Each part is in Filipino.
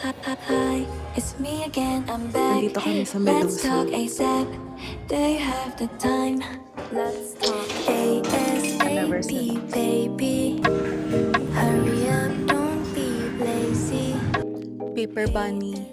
Hi, it's me again, I'm back. Nandito kami sa Let's Medusa. talk ASAP. Do you have the time? Let's talk ASAP, baby. Hurry up, don't be lazy. Paper bunny.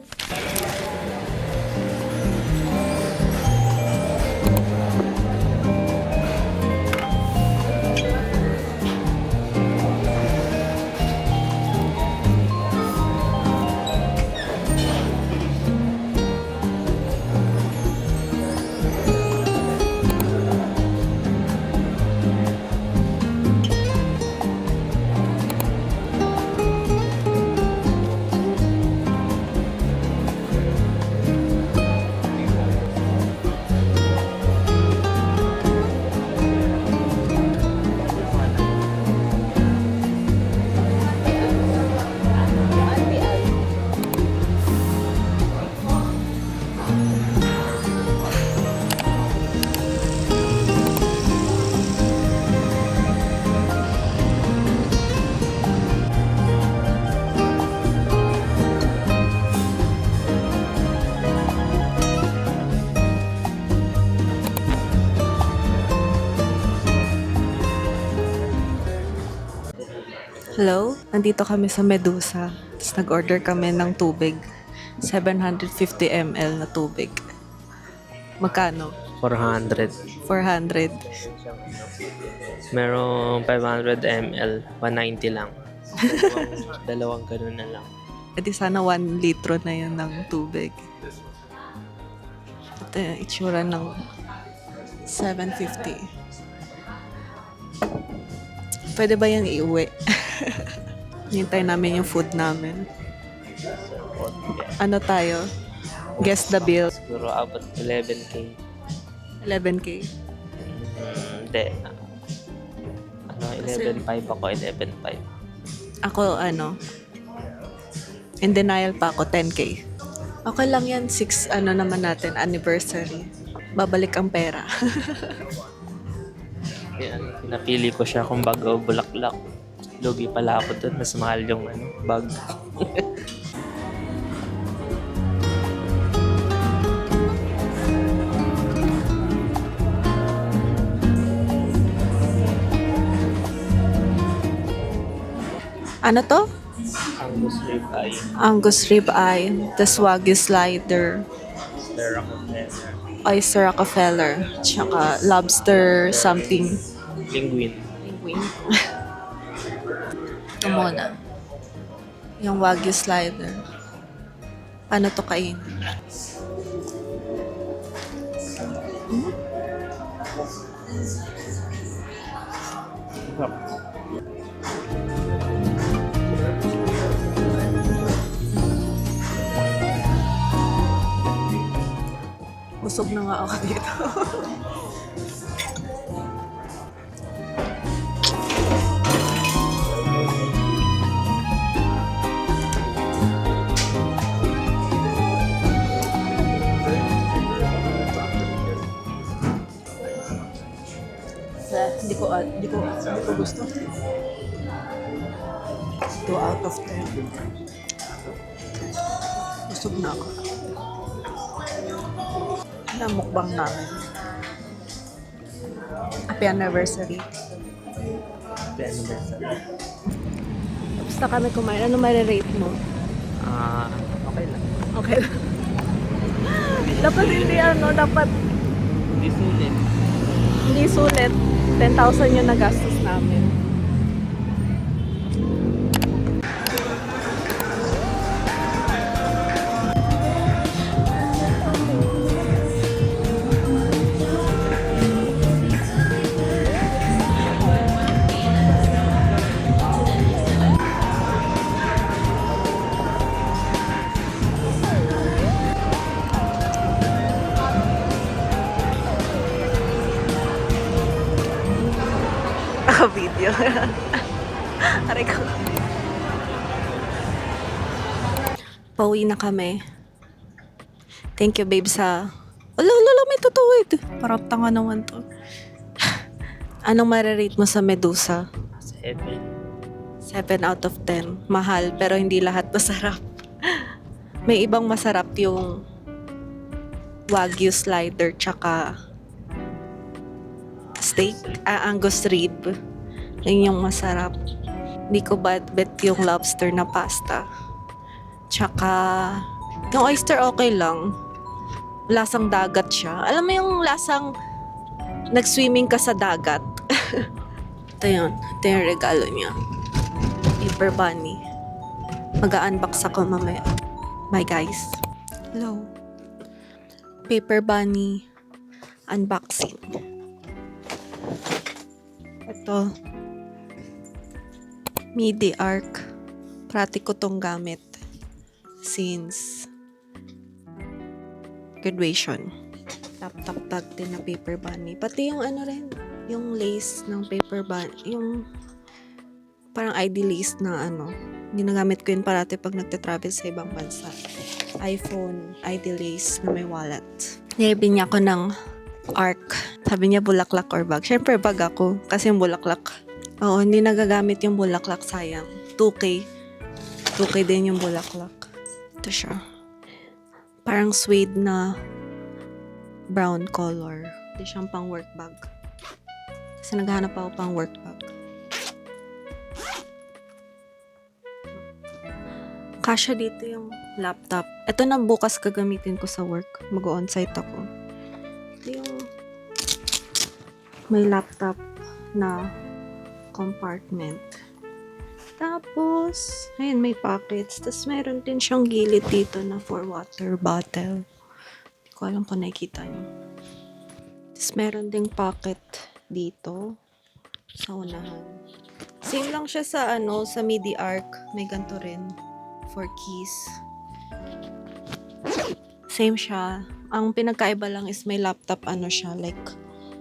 Hello? Nandito kami sa Medusa. Tapos nag-order kami ng tubig. 750 ml na tubig. Magkano? 400. 400. Merong 500 ml, 190 lang. Dalawang ganun na lang. E di sana 1 litro na yun ng tubig. Ito yung itsura ng 750. Pwede ba yan iuwi? Hintay namin yung food namin. Ano tayo? Guess the bill. Siguro abot 11K. 11K. Hindi. 11.5 ako, 11.5. Ako, in denial pa ako, 10K. Okay lang yan, 6, naman natin, anniversary. Babalik ang pera. Pinapili ko siya kung bag o bulaklak. Lugi pala ako dun, mas mahal yung bag. Ano to? Angus ribeye, Angus ribeye, the Wagyu slider, oyster Rockefeller, tsaka lobster something. linguine. Linguine. Ito muna. Yung Wagyu slider. Paano to kain? Busog na nga ako dito. Hindi ko gusto. 2 out of 10. Busog na ako. Mukbang namin. Happy anniversary. Tapos na kami kumain. Ano marirate mo? Okay lang. Okay lang. Dapat dapat Hindi sulit. hindi sulit. 10,000 yung nagastos namin. Video. Aray ko. Pauwi na kami. Thank you, babe, sa... Lalo, may tutuwid. Parang tanga naman to. Anong marirate mo sa Medusa? 7. 7 out of 10. Mahal, pero hindi lahat masarap. May ibang masarap yung Wagyu slider tsaka steak, Angus rib. Yun yung masarap. Hindi ko bet yung lobster na pasta. Tsaka yung oyster okay lang. Lasang dagat siya. Alam mo yung lasang nag-swimming ka sa dagat. Ito yun. Ito yung regalo niya. Paper bunny. Mag-unbox ako mamaya. Bye guys. Hello. Paper bunny unboxing. Ito. MIDI arc. Prati ko tong gamit since graduation. Laptop bag din na paper bunny. Pati yung ano rin, yung lace ng paper bunny. Yung parang ID lace na ano. Ginagamit ko yun parati pag nagte-travel sa ibang bansa. iPhone ID lace na may wallet. Nirebi niya ako ng arc. Sabi niya bulaklak or bag. Siyempre bag ako kasi yung bulaklak. Oo, hindi nagagamit yung bulaklak, sayang. 2K. 2K din yung bulaklak. Ito siya. Parang suede na brown color. Hindi siyang pang work bag. Kasi naghahanap ako pang work bag. Kasya dito yung laptop. Ito na bukas gagamitin ko sa work. Mag-on-site ako. Ito yung may laptop na compartment. Tapos, ayun, may pockets. Tapos, meron din siyang gilid dito na for water bottle. Hindi ko alam kung nakikita niyo. Tapos, meron ding pocket dito sa unahan. Same lang siya sa, sa MIDI arc. May ganito rin for keys. Same siya. Ang pinagkaiba lang is may laptop, siya, like,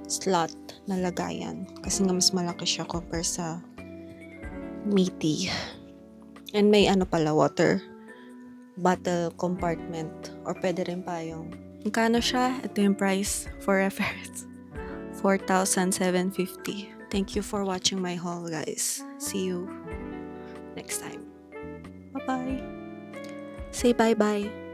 slot na lagayan. Kasi nga mas malaki siya compare sa meaty. And may pala, water bottle compartment. Or pwede rin pa yung magkano siya? Ito yung price for reference. 4,750. Thank you for watching my haul, guys. See you next time. Bye-bye. Say bye-bye.